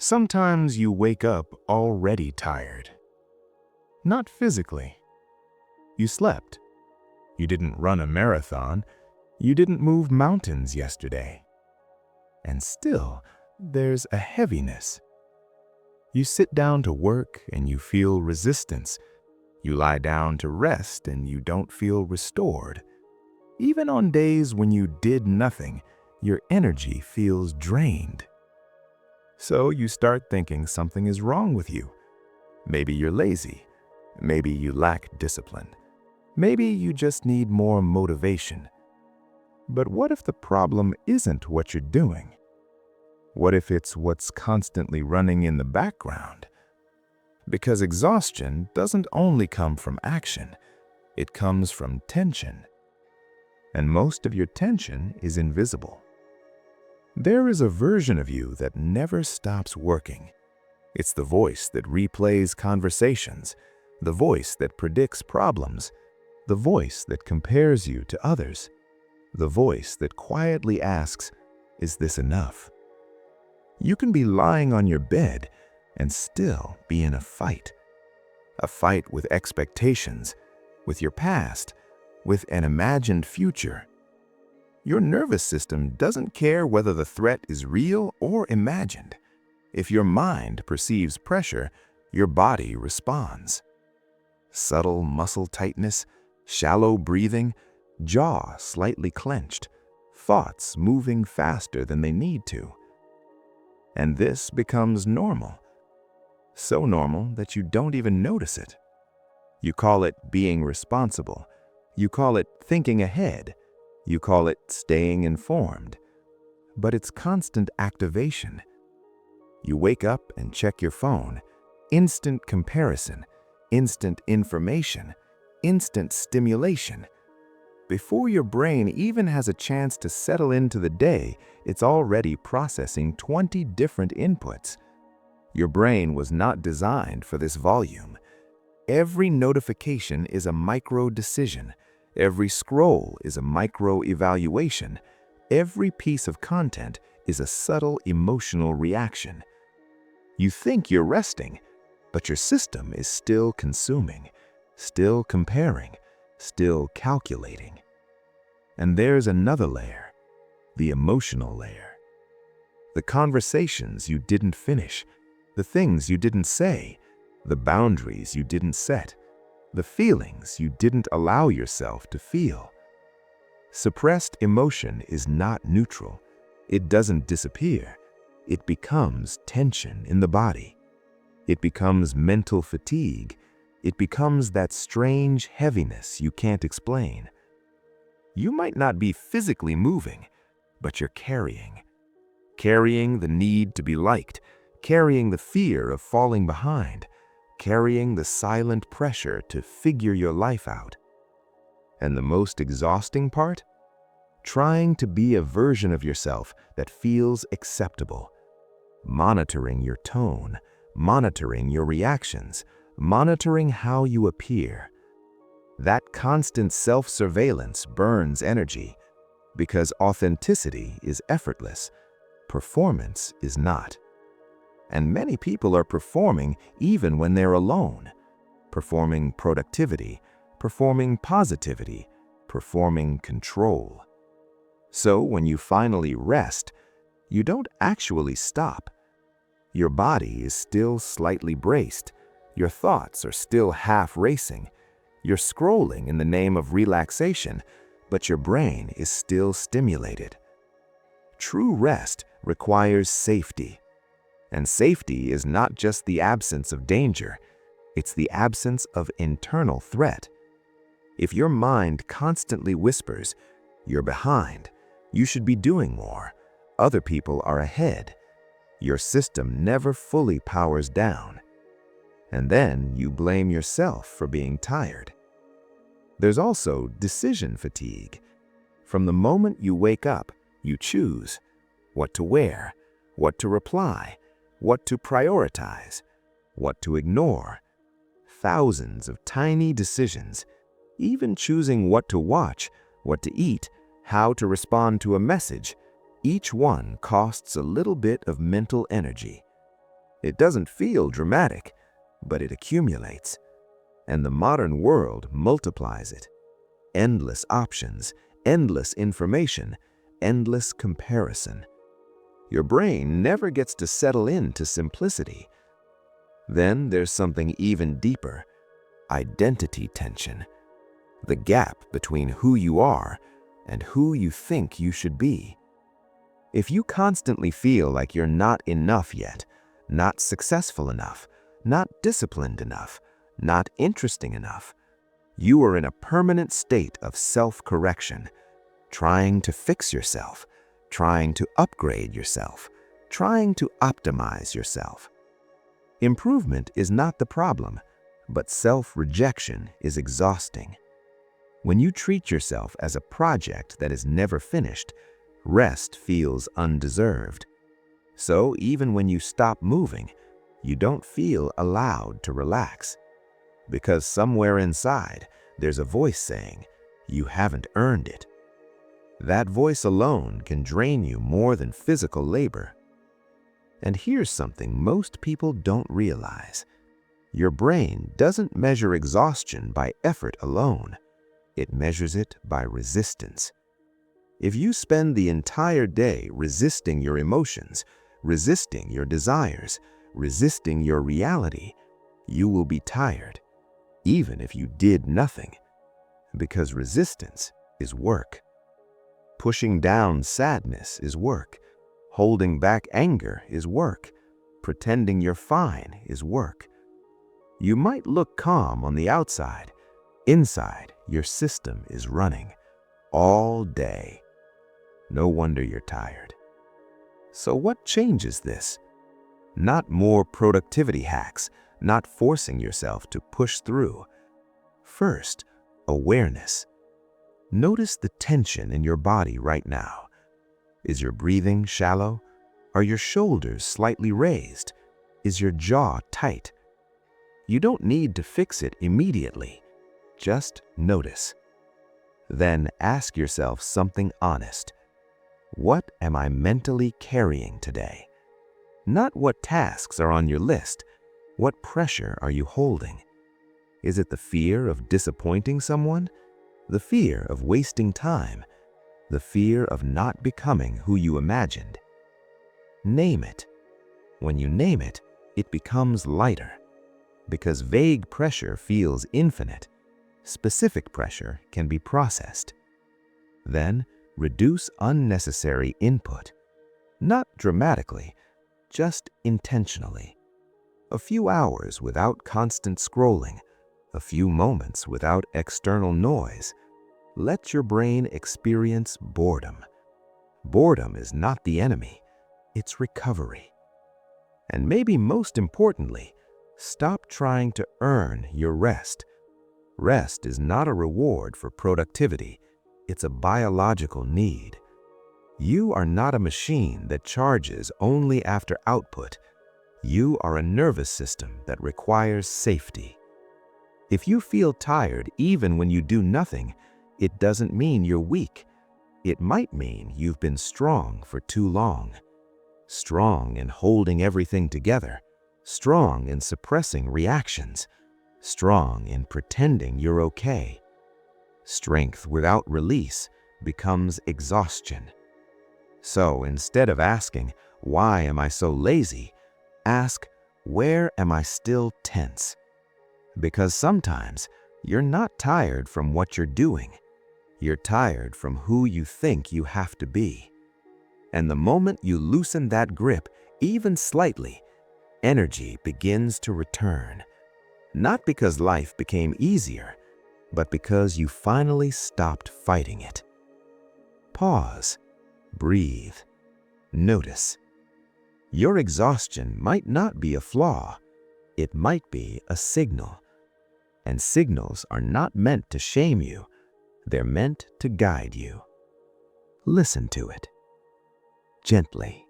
Sometimes you wake up already tired. Not physically. You slept. You didn't run a marathon. You didn't move mountains yesterday. And still, there's a heaviness. You sit down to work and you feel resistance. You lie down to rest and you don't feel restored. Even on days when you did nothing, your energy feels drained. So you start thinking something is wrong with you. Maybe you're lazy. Maybe you lack discipline. Maybe you just need more motivation. But what if the problem isn't what you're doing? What if it's what's constantly running in the background? Because exhaustion doesn't only come from action, it comes from tension. And most of your tension is invisible. There is a version of you that never stops working. It's the voice that replays conversations, the voice that predicts problems, the voice that compares you to others, the voice that quietly asks, "Is this enough?" You can be lying on your bed and still be in a fight with expectations, with your past, with an imagined future. Your nervous system doesn't care whether the threat is real or imagined. If your mind perceives pressure, your body responds. Subtle muscle tightness, shallow breathing, jaw slightly clenched, thoughts moving faster than they need to. And this becomes normal. So normal that you don't even notice it. You call it being responsible. You call it thinking ahead. You call it staying informed. But it's constant activation. You wake up and check your phone. Instant comparison, instant information, instant stimulation. Before your brain even has a chance to settle into the day, it's already processing 20 different inputs. Your brain was not designed for this volume. Every notification is a micro decision. Every scroll is a micro-evaluation. Every piece of content is a subtle emotional reaction. You think you're resting, but your system is still consuming, still comparing, still calculating. And there's another layer, the emotional layer. The conversations you didn't finish, the things you didn't say, the boundaries you didn't set, the feelings you didn't allow yourself to feel. Suppressed emotion is not neutral. It doesn't disappear. It becomes tension in the body. It becomes mental fatigue. It becomes that strange heaviness you can't explain. You might not be physically moving, but you're carrying. Carrying the need to be liked, carrying the fear of falling behind, carrying the silent pressure to figure your life out. And the most exhausting part? Trying to be a version of yourself that feels acceptable. Monitoring your tone, monitoring your reactions, monitoring how you appear. That constant self-surveillance burns energy because authenticity is effortless, performance is not. And many people are performing even when they're alone, performing productivity, performing positivity, performing control. So when you finally rest, you don't actually stop. Your body is still slightly braced. Your thoughts are still half racing. You're scrolling in the name of relaxation, but your brain is still stimulated. True rest requires safety. And safety is not just the absence of danger, it's the absence of internal threat. If your mind constantly whispers, "You're behind, you should be doing more, other people are ahead," your system never fully powers down. And then you blame yourself for being tired. There's also decision fatigue. From the moment you wake up, you choose what to wear, what to reply, what to prioritize, what to ignore. Thousands of tiny decisions, even choosing what to watch, what to eat, how to respond to a message, each one costs a little bit of mental energy. It doesn't feel dramatic, but it accumulates. And the modern world multiplies it. Endless options, endless information, endless comparison. Your brain never gets to settle into simplicity. Then there's something even deeper: identity tension. The gap between who you are and who you think you should be. If you constantly feel like you're not enough yet, not successful enough, not disciplined enough, not interesting enough, you are in a permanent state of self-correction, trying to fix yourself, trying to upgrade yourself, trying to optimize yourself. Improvement is not the problem, but self-rejection is exhausting. When you treat yourself as a project that is never finished, rest feels undeserved. So even when you stop moving, you don't feel allowed to relax. Because somewhere inside, there's a voice saying, you haven't earned it. That voice alone can drain you more than physical labor. And here's something most people don't realize. Your brain doesn't measure exhaustion by effort alone. It measures it by resistance. If you spend the entire day resisting your emotions, resisting your desires, resisting your reality, you will be tired, even if you did nothing. Because resistance is work. Pushing down sadness is work. Holding back anger is work. Pretending you're fine is work. You might look calm on the outside. Inside, your system is running all day. No wonder you're tired. So what changes this? Not more productivity hacks, not forcing yourself to push through. First, awareness. Notice the tension in your body right now. Is your breathing shallow? Are your shoulders slightly raised? Is your jaw tight? You don't need to fix it immediately. Just notice. Then ask yourself something honest. What am I mentally carrying today? Not what tasks are on your list. What pressure are you holding? Is it the fear of disappointing someone? The fear of wasting time? The fear of not becoming who you imagined? Name it. When you name it, it becomes lighter. Because vague pressure feels infinite. Specific pressure can be processed. Then, reduce unnecessary input. Not dramatically, just intentionally. A few hours without constant scrolling, a few moments without external noise. Let your brain experience boredom. Boredom is not the enemy, it's recovery. And maybe most importantly, stop trying to earn your rest. Rest is not a reward for productivity, it's a biological need. You are not a machine that charges only after output. You are a nervous system that requires safety. If you feel tired even when you do nothing, it doesn't mean you're weak. It might mean you've been strong for too long. Strong in holding everything together. Strong in suppressing reactions. Strong in pretending you're okay. Strength without release becomes exhaustion. So instead of asking, why am I so lazy? Ask, where am I still tense? Because sometimes you're not tired from what you're doing. You're tired from who you think you have to be. And the moment you loosen that grip, even slightly, energy begins to return. Not because life became easier, but because you finally stopped fighting it. Pause, breathe, notice. Your exhaustion might not be a flaw, it might be a signal. And signals are not meant to shame you, they're meant to guide you. Listen to it, gently.